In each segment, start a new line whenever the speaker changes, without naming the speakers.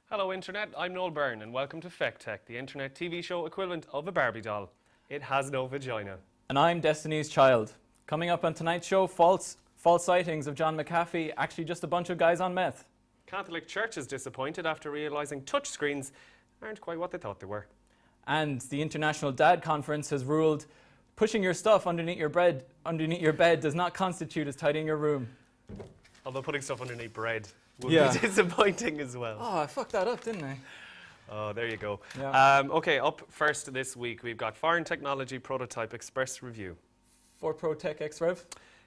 Hello Internet, I'm Noel Byrne and welcome to Feck, the Internet TV show equivalent of a Barbie doll. It has no vagina.
And I'm Destiny's Child. Coming up on tonight's show, false sightings of John McAfee, actually just a bunch of guys on meth.
Catholic Church is disappointed after realising touchscreens aren't quite what they thought they were.
And the International Dad Conference has ruled pushing your stuff underneath your bed does not constitute as tidying your room.
Although putting stuff underneath bread would
Yeah.
be disappointing as well.
Oh, I fucked that up, didn't I?
Oh, there you go.
Yeah.
Okay, up first this week, we've got Foreign Technology Prototype Express Review.
Fortec Pro XREV?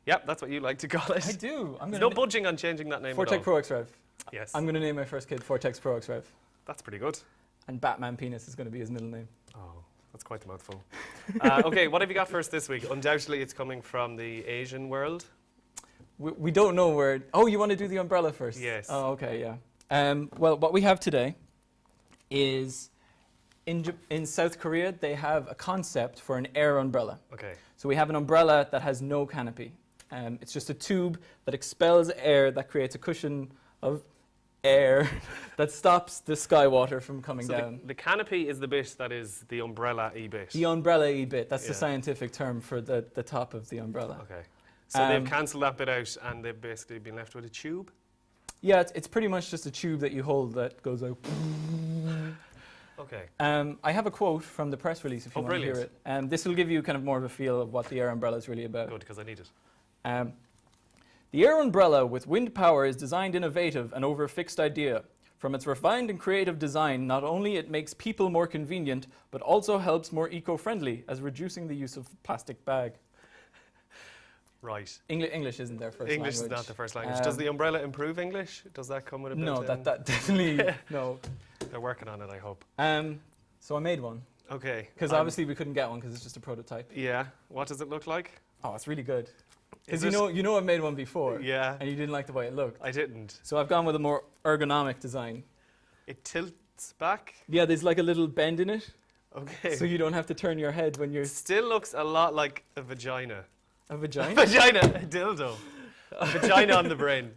Yep, that's what you like to call it.
I do.
There's no budging on changing that name at all.
Fortec Pro XREV.
Yes.
I'm going to name my first kid Fortex Pro XREV.
That's pretty good.
And Batman Penis is going to be his middle name.
Oh, that's quite the mouthful. Okay, what have you got for us this week? Undoubtedly, it's coming from the Asian world.
We don't know where... Oh, you want to do the umbrella first?
Yes.
Oh, okay, yeah. Well, what we have today is in South Korea, they have a concept for an air umbrella.
Okay.
So we have an umbrella that has no canopy. It's just a tube that expels air that creates a cushion of air that stops the sky water from coming down.
The canopy is the bit that is the umbrella-y bit.
The umbrella-y bit, that's the
Yeah.
scientific term for the top of the umbrella.
Okay. So they've cancelled that bit out and they've basically been left with a tube?
Yeah, it's pretty much just a tube that you hold that goes out.
Okay.
I have a quote from the press release if you want to hear it. This will give you kind of more of a feel of what the air umbrella is really about.
Good, because I need it.
The air umbrella with wind power is designed innovative and over a fixed idea. From its refined and creative design, not only it makes people more convenient, but also helps more eco-friendly as reducing the use of plastic bag.
Right.
English isn't their first language.
English is not the first language. Does the umbrella improve English? Does that come with a bit?
No, that definitely, no.
They're working on it, I hope.
So I made one.
Okay.
Because obviously we couldn't get one because it's just a prototype.
Yeah. What does it look like?
Oh, it's really good.
Is
Because you know I've made one before.
Yeah.
And you didn't like the way it looked.
I didn't.
So I've gone with a more ergonomic design.
It tilts back?
Yeah, there's like a little bend in it.
Okay.
So you don't have to turn your head when you're...
Still looks a lot like a vagina.
A vagina?
Vagina, a dildo. A vagina on the brain.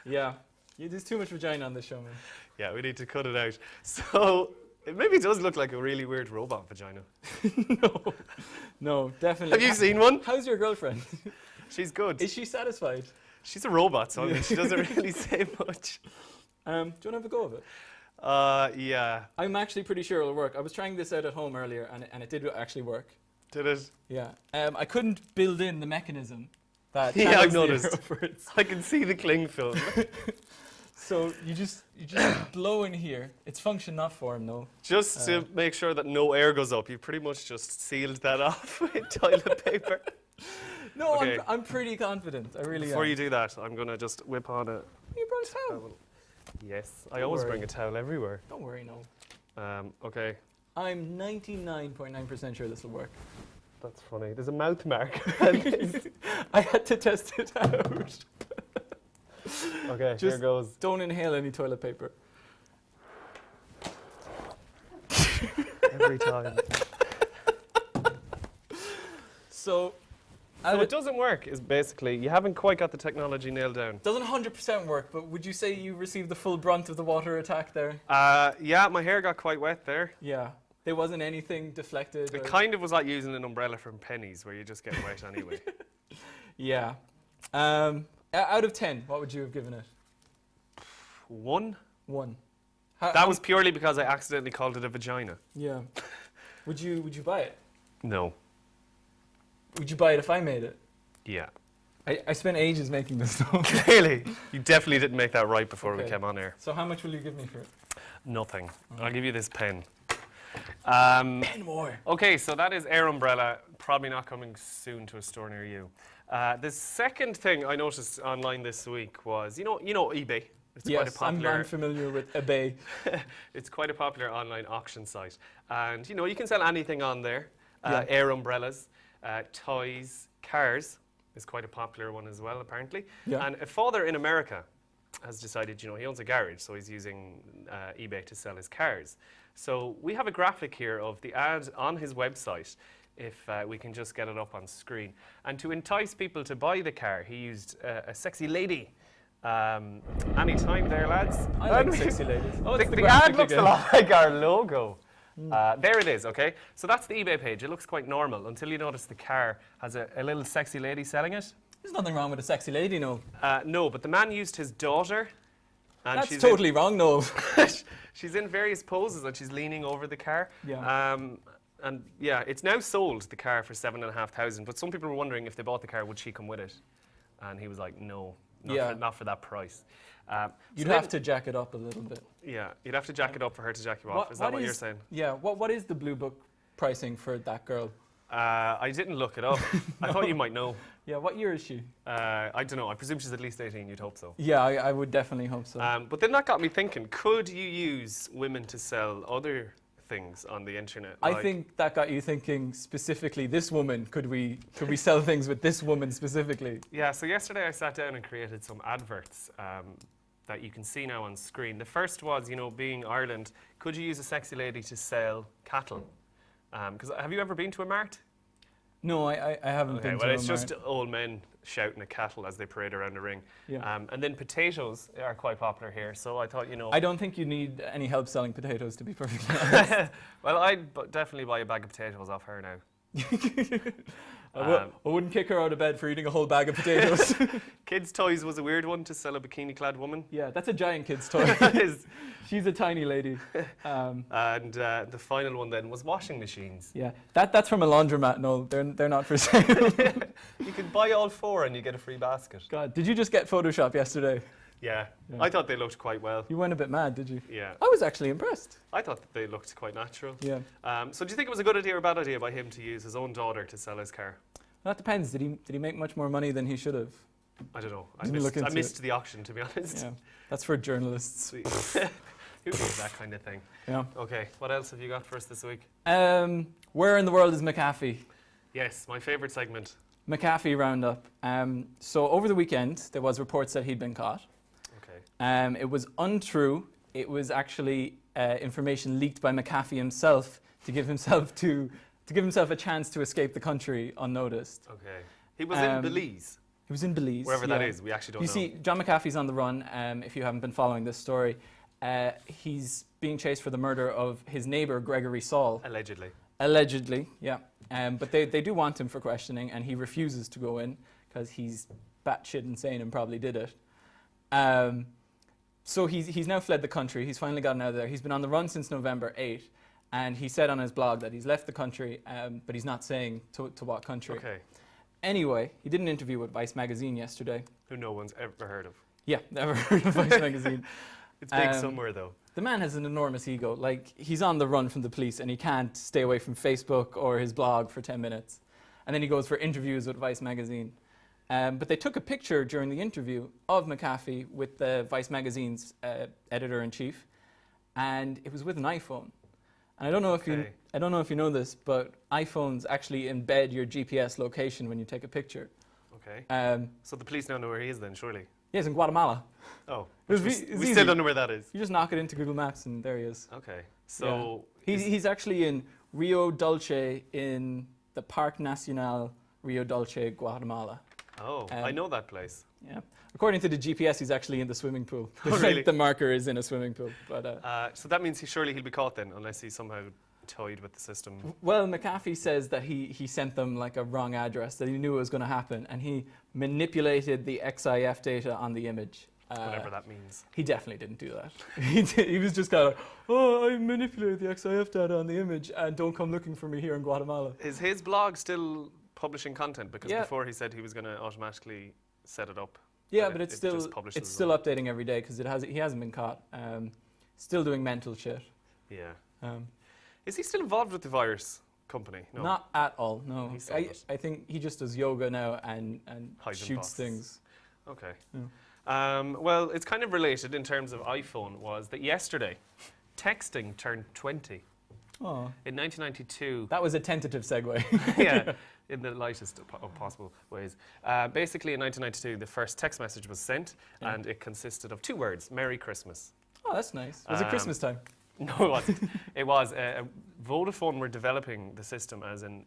Yeah. There's too much vagina on this show, man.
Yeah, we need to cut it out. So, it maybe does look like a really weird robot vagina.
No, definitely.
Have you seen one?
How's your girlfriend?
She's good.
Is she satisfied?
She's a robot, so I mean, she doesn't really say much.
Do you want to have a go of it?
Yeah.
I'm actually pretty sure it'll work. I was trying this out at home earlier, and it did actually work.
Did it?
Yeah. I couldn't build in the mechanism that
Yeah, I've
channels the air
noticed.
upwards.
I can see the cling film.
So you just blow in here. It's function, not form, though.
Just to make sure that no air goes up, you pretty much just sealed that off with toilet paper.
No,
Okay.
I'm pretty confident. I really
Before
am.
you do that, I'm going to just whip on a
You brought a towel.
towel. Yes, I
Don't
always
worry.
bring a towel everywhere.
Don't worry, no.
Okay,
I'm 99.9% sure this will work.
that's funny. There's a mouth mark.
I had to test it out.
Okay, here
Just
goes.
don't inhale any toilet paper.
Every time.
So,
So it doesn't work, is basically, you haven't quite got the technology nailed down.
doesn't 100% work, but would you say you received the full brunt of the water attack there?
Yeah, my hair got quite wet there.
Yeah. There wasn't anything deflected?
It
or-
kind of was like using an umbrella from Pennies, where you just get wet anyway.
Yeah. Out of 10, what would you have given it?
1?
1.
That was purely because I accidentally called it a vagina.
Yeah. Would you buy it?
No.
Would you buy it if I made it?
Yeah.
I spent ages making this though.
Clearly. You definitely didn't make that right before we
Okay.
came on air.
So how much will you give me for it?
Nothing. I'll give you this pen.
10 more.
Okay, so that is Air Umbrella, probably not coming soon to a store near you. The second thing I noticed online this week was, you know eBay. It's quite a
Yes,
popular.
I'm familiar with eBay.
It's quite a popular online auction site, and you can sell anything on there.
Yeah.
Air umbrellas, toys, cars is quite a popular one as well, apparently.
Yeah.
And a father in America has decided, he owns a garage, so he's using eBay to sell his cars. So we have a graphic here of the ad on his website, if we can just get it up on screen. And to entice people to buy the car, he used a sexy lady Any time there, lads.
I like sexy ladies. Oh, it's
The ad looks a lot like our logo. There it is, okay? So that's the eBay page. It looks quite normal until you notice the car has a little sexy lady selling it.
There's nothing wrong with a sexy lady, no.
No, but the man used his daughter. And
That's totally wrong, no.
She's in various poses and she's leaning over the car.
Yeah.
And yeah, it's now sold, the car, for $7,500. But some people were wondering if they bought the car, would she come with it? And he was like, no, not for that price.
You'd have to jack it up a little bit.
Yeah, you'd have to jack it up for her to jack you off. Is that what you're saying?
Yeah, what is the Blue Book pricing for that girl?
I didn't look it up. I thought you might know.
Yeah, what year is she?
I don't know. I presume she's at least 18. You'd hope so.
Yeah, I would definitely hope so.
But then that got me thinking, could you use women to sell other things on the internet?
I think that got you thinking specifically, this woman, could we sell things with this woman specifically?
Yeah, so yesterday I sat down and created some adverts that you can see now on screen. The first was, being Ireland, could you use a sexy lady to sell cattle? Because have you ever been to a mart?
No, I haven't been to a
it's
mart.
just old men shouting at cattle as they parade around the ring.
Yeah.
And then potatoes are quite popular here, so I thought,
I don't think you need any help selling potatoes, to be perfectly honest.
Well, I'd definitely buy a bag of potatoes off her now.
I wouldn't kick her out of bed for eating a whole bag of potatoes.
Kids' toys was a weird one to sell a bikini-clad woman.
Yeah, that's a giant kid's toy. She's a tiny lady.
And the final one then was washing machines.
Yeah, that's from a laundromat. No, they're not for sale.
You could buy all 4 and you get a free basket.
God, did you just get Photoshop yesterday?
Yeah. I thought they looked quite well.
You went a bit mad, did you?
Yeah.
I was actually impressed.
I thought that they looked quite natural.
Yeah.
So do you think it was a good idea or a bad idea by him to use his own daughter to sell his car?
Well, that depends. Did he make much more money than he should have?
I don't know. I
Didn't
missed the auction, to be honest.
Yeah, that's for journalists.
Sweet. Who does that kind of thing?
Yeah.
Okay, what else have you got for us this week?
Where in the world is McAfee?
Yes, my favourite segment.
McAfee Roundup. So over the weekend, there was reports that he'd been caught.
Okay.
It was untrue. It was actually information leaked by McAfee himself to give himself a chance to escape the country unnoticed.
Okay. He was in Belize.
He was in Belize.
Wherever that is, we actually don't know.
You see, John McAfee's on the run. If you haven't been following this story, he's being chased for the murder of his neighbour Gregory Saul.
Allegedly.
Allegedly, yeah. But they do want him for questioning, and he refuses to go in because he's batshit insane and probably did it. So he's now fled the country. He's finally gotten out of there. He's been on the run since November 8, and he said on his blog that he's left the country, but he's not saying to what country.
Okay.
Anyway, he did an interview with Vice magazine yesterday.
Who no one's ever heard of.
Yeah, never heard of Vice magazine.
It's big somewhere, though.
The man has an enormous ego. Like, he's on the run from the police, and he can't stay away from Facebook or his blog for 10 minutes. And then he goes for interviews with Vice magazine. But they took a picture during the interview of McAfee with the Vice magazine's editor-in-chief, and it was with an iPhone. And I don't know if you know this, but iPhones actually embed your GPS location when you take a picture.
Okay. So the police now know where he is then, surely?
Yes, in Guatemala.
Oh.
We
still don't know where that is.
You just knock it into Google Maps and there he is.
Okay. So
yeah. He's actually in Rio Dulce in the Parque Nacional Rio Dulce, Guatemala.
Oh, I know that place.
Yeah. According to the GPS, he's actually in the swimming pool.
Oh, really?
The marker is in a swimming pool. But
so that means he'll be caught then, unless he's somehow toyed with the system.
Well, McAfee says that he sent them like a wrong address, that he knew it was going to happen, and he manipulated the XIF data on the image.
Whatever that means.
He definitely didn't do that. He was just kind of, I manipulated the XIF data on the image, and don't come looking for me here in Guatemala.
Is his blog still publishing content? Because before he said he was going to automatically set it up.
Yeah, but it's still updating every day because he hasn't been caught. Still doing mental shit.
Yeah. Is he still involved with the virus company? No.
Not at all. No. I think he just does yoga now and shoots things.
Okay.
Yeah.
Well, it's kind of related in terms of iPhone. Was that yesterday? Texting turned 20.
Oh.
In 1992.
That was a tentative segue.
Yeah. In the lightest of possible ways. Basically, in 1992, the first text message was sent, and it consisted of 2 words: "Merry Christmas."
Oh, that's nice. Was it Christmas time?
No, it wasn't. It was. Vodafone were developing the system as an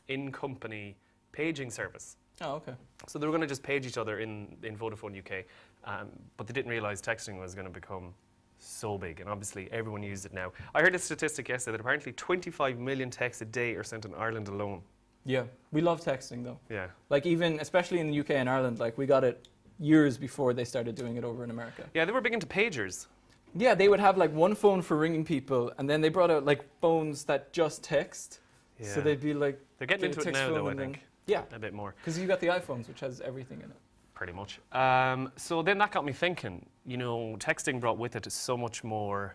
in-company paging service.
Oh, okay.
So they were going to just page each other in Vodafone UK, but they didn't realise texting was going to become so big, and obviously everyone used it now. I heard a statistic yesterday that apparently 25 million texts a day are sent in Ireland alone.
Yeah, we love texting though.
Yeah.
Like even, especially in the UK and Ireland, like we got it years before they started doing it over in America.
Yeah, they were big into pagers.
Yeah, they would have like one phone for ringing people, and then they brought out like phones that just text.
Yeah.
So they'd be like,
They're getting into it
text
now,
phone
though, I
and then-
think.
yeah,
A bit more.
because you got the iPhones, which has everything in it.
Pretty much. So then that got me thinking, you know, texting brought with it so much more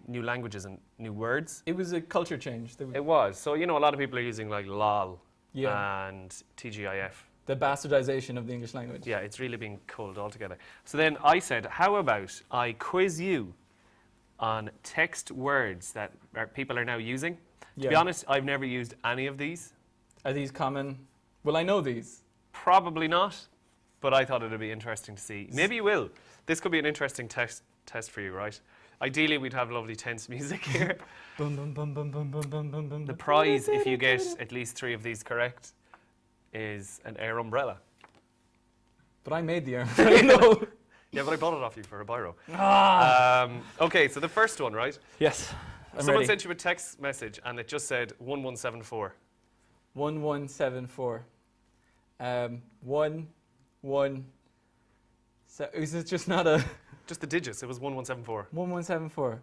new languages and new words.
It was a culture change.
It was. So, you know, a lot of people are using like lol
Yeah,
and TGIF.
the bastardization of the English language.
Yeah, it's really been culled altogether. So then I said, how about I quiz you on text words that people are now using? To be honest, I've never used any of these.
Are these common? Well, I know these.
Probably not, but I thought it would be interesting to see. Maybe you will. This could be an interesting test for you, right? Ideally, we'd have lovely tense music here.
Bum, bum, bum, bum, bum, bum, bum, bum, bum.
The prize, if you get at least 3 of these correct, is an air umbrella.
But I made the umbrella. No.
Yeah, but I bought it off you for a biro.
Ah.
Okay, so the first one, right?
Yes. I'm
Someone
ready.
sent you a text message and it just said 1174.
1174. 1 is it just not a
Just the digits, it was 1174.
1174?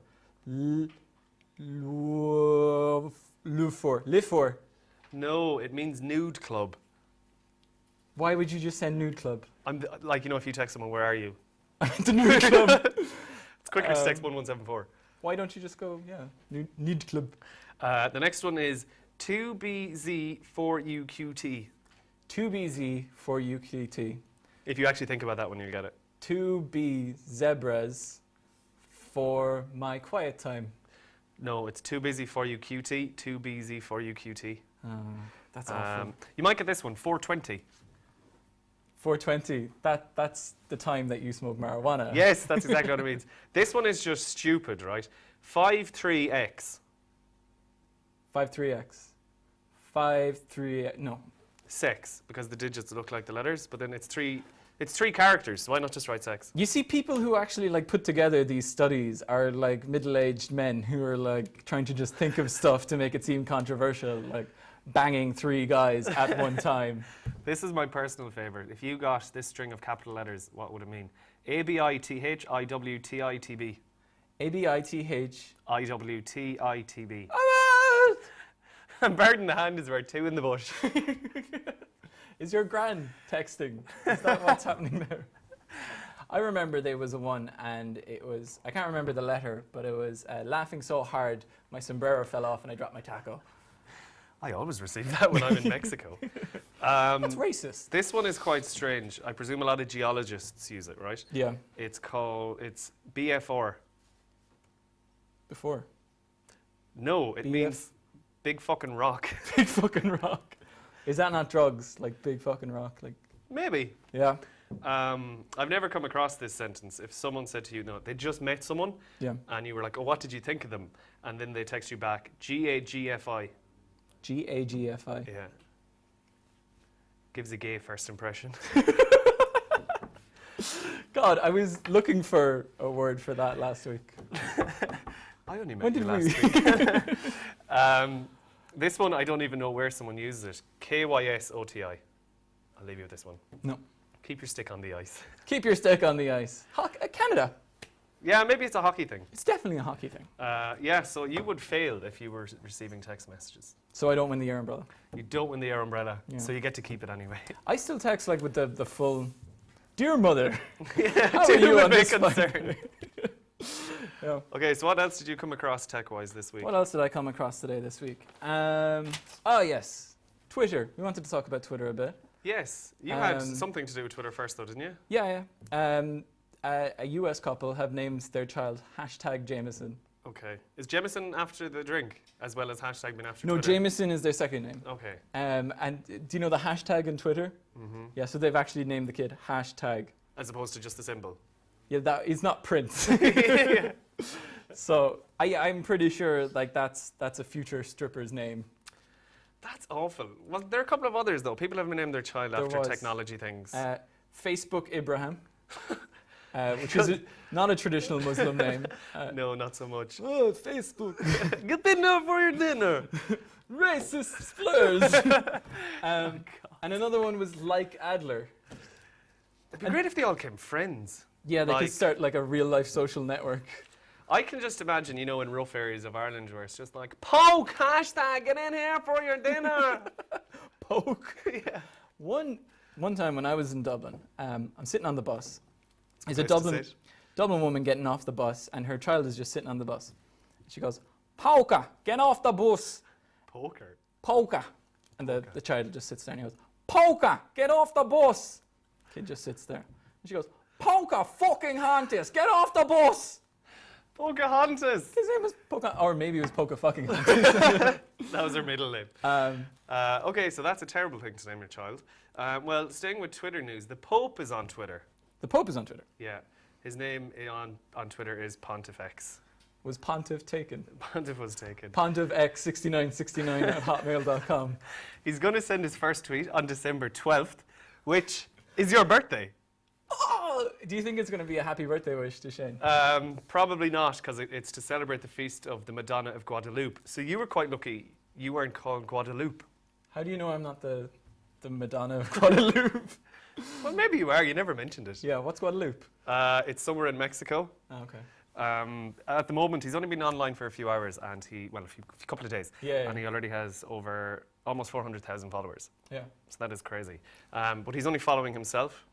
Live for.
No, it means nude club.
Why would you just send nude club?
Like, you know, if you text someone, where are you?
The nude club.
It's quicker to text 1174.
Why don't you just go, nude club?
The next one is 2BZ4UQT.
2BZ for UQT.
If you actually think about that one, you'll get it.
2B zebras for my quiet time.
No, it's too busy for you QT, 2BZ for you QT.
Oh, that's awful.
You might get this one, 420.
420. That's the time that you smoke marijuana.
Yes, that's exactly what it means. This one is just stupid, right? 53X.
53x. 53. No.
Sex, because the digits look like the letters, but then it's three characters, so why not just write sex?
You see, people who actually like put together these studies are like middle-aged men who are like trying to just think of stuff to make it seem controversial, like banging 3 guys at one time.
This is my personal favorite. If you got this string of capital letters, what would it mean? ABITH IWTITB.
ABITH.
IWTITB. And bird in the hand is worth 2 in the bush.
Is your gran texting? Is that what's happening there? I remember there was a one, and it was, I can't remember the letter, but it was laughing so hard my sombrero fell off and I dropped my taco.
I always receive that when I'm in Mexico.
That's racist.
This one is quite strange. I presume a lot of geologists use it, right?
Yeah,
It's BFR.
before.
No, it means big fucking rock.
Big fucking rock. Is that not drugs? Like big fucking rock? Like,
Maybe.
yeah.
I've never come across this sentence. If someone said to you, no, they just met someone,
Yeah.
and you were like, oh, what did you think of them? And then they text you back, GAGFI.
GAGFI.
Yeah. Gives a gay first impression.
God, I was looking for a word for that last week.
I only
When
met you
did
last
we?
week. This one, I don't even know where someone uses it. KYSOTI. I'll leave you with this one.
No.
Keep your stick on the ice.
Keep your stick on the ice. Canada.
Yeah, maybe it's a hockey thing.
It's definitely a hockey thing.
Yeah, so you would fail if you were receiving text messages.
So I don't win the air umbrella.
You don't win the air umbrella,
Yeah.
so you get to keep it anyway.
I still text like with the full, dear mother.
Yeah,
How
to
are you
whom it
on
may
this
concern.
Yeah.
Okay, so what else did you come across tech-wise this week?
What else did I come across today this week? Oh yes, Twitter. We wanted to talk about Twitter a bit.
Yes, you had something to do with Twitter first, though, didn't you?
Yeah. A US couple have named their child #Jameson.
Okay. Is Jameson after the drink, as well as hashtag been after
No,
Twitter?
Jameson is their second name.
Okay.
And do you know the hashtag in Twitter?
Mm-hmm.
Yeah, so they've actually named the kid #.
As opposed to just the symbol.
Yeah, that is not Prince.
Yeah.
So I'm pretty sure like that's a future stripper's name.
That's awful. Well, there are a couple of others, though. People have named their child
There
after
was.
technology things.
Facebook Ibrahim, which is not a traditional Muslim name.
No, not so much.
Oh, Facebook.
Get dinner for your dinner.
Racist slurs. And another one was Like Adler.
It'd be great if they all became friends.
Yeah, they
Like-
could start like a real life social network.
I can just imagine, you know, in rough areas of Ireland where it's just like, poke, hashtag, get in here for your dinner.
Poke.
Yeah.
One time when I was in Dublin, I'm sitting on the bus. There's a
Place to sit.
Dublin woman getting off the bus, and her child is just sitting on the bus. She goes, "Polka, get off the bus."
Poker.
Polka. And the child just sits there and he goes, "Polka, get off the bus." Kid just sits there. And she goes, "Polka, fucking Hontus, get off the bus."
Pocahontas.
His name was Polka, or maybe it was Polka fucking Hontus.
That was her middle name. Okay, so that's a terrible thing to name your child. Well, staying with Twitter news, the Pope is on Twitter.
The Pope is on Twitter.
Yeah. His name on Twitter is Pontifex.
Was Pontiff taken?
Pontiff was taken.
PontiffX6969 at hotmail.com.
He's going to send his first tweet on December 12th, which is your birthday.
Oh, do you think it's going to be a happy birthday wish to Shane?
Probably not, because it's to celebrate the feast of the Madonna of Guadalupe. So you were quite lucky. You weren't called Guadalupe.
How do you know I'm not the Madonna of Guadalupe?
Well, maybe you are. You never mentioned it.
Yeah, what's Guadalupe?
It's somewhere in Mexico.
Oh, okay.
At the moment, he's only been online for a few hours, and a couple of days.
Yeah.
And he already has over almost 400,000 followers.
Yeah.
So that is crazy. But he's only following himself.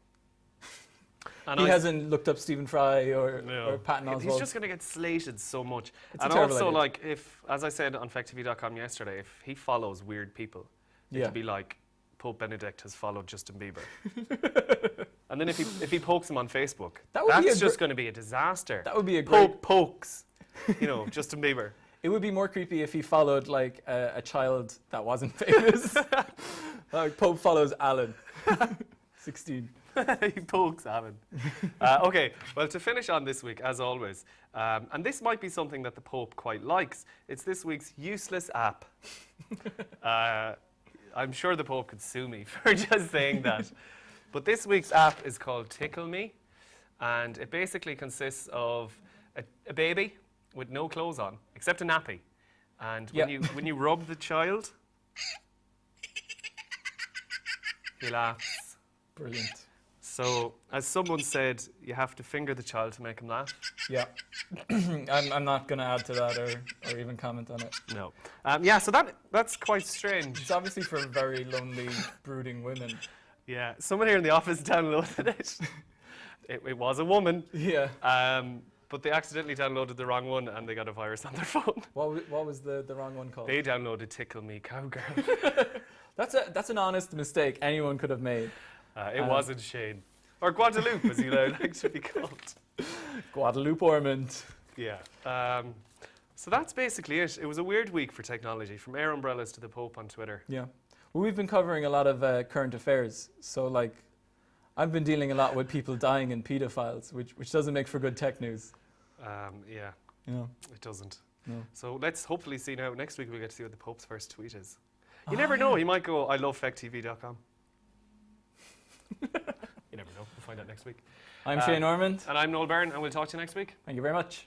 And
He
I-
hasn't looked up Stephen Fry or Patton
He's
Oswalt.
just going to get slated so much.
It's a
And
terrible
also,
idea.
like, if, as I said on FeckTV.com yesterday, if he follows weird people,
Yeah.
it'd be like Pope Benedict has followed Justin Bieber. And then if he pokes him on Facebook,
That would be
that's
a
just going to be a disaster.
That would be a great.
Pope pokes, Justin Bieber.
It would be more creepy if he followed like a child that wasn't famous. Like Pope follows Alan, 16.
He pokes Alan. Okay, well, to finish on this week, as always, and this might be something that the Pope quite likes, it's this week's useless app. I'm sure the Pope could sue me for just saying that. But this week's app is called Tickle Me, and it basically consists of a baby with no clothes on, except a nappy. And when you rub the child, he laughs.
Brilliant.
So, as someone said, you have to finger the child to make him laugh.
Yeah. I'm not going to add to that or even comment on it.
No. So that's quite strange.
It's obviously for very lonely, brooding women.
Yeah, someone here in the office downloaded it. It was a woman,
Yeah.
but they accidentally downloaded the wrong one and they got a virus on their phone.
What was the wrong one called?
They downloaded Tickle Me Cowgirl.
That's an honest mistake anyone could have made.
It wasn't Shane. Or Guadalupe, as he now likes to be called.
Guadalupe Ormond.
Yeah. So that's basically it. It was a weird week for technology, from air umbrellas to the Pope on Twitter.
Yeah. Well, we've been covering a lot of current affairs. So, like, I've been dealing a lot with people dying and paedophiles, which doesn't make for good tech news.
Yeah,
Yeah.
it doesn't.
No.
So let's hopefully see now. Next week we'll get to see what the Pope's first tweet is. You never know. He might go, I love FeckTV.com. You never know. We'll find out next week.
I'm Shane Ormond.
And I'm Noel Byrne, and we'll talk to you next week.
Thank you very much.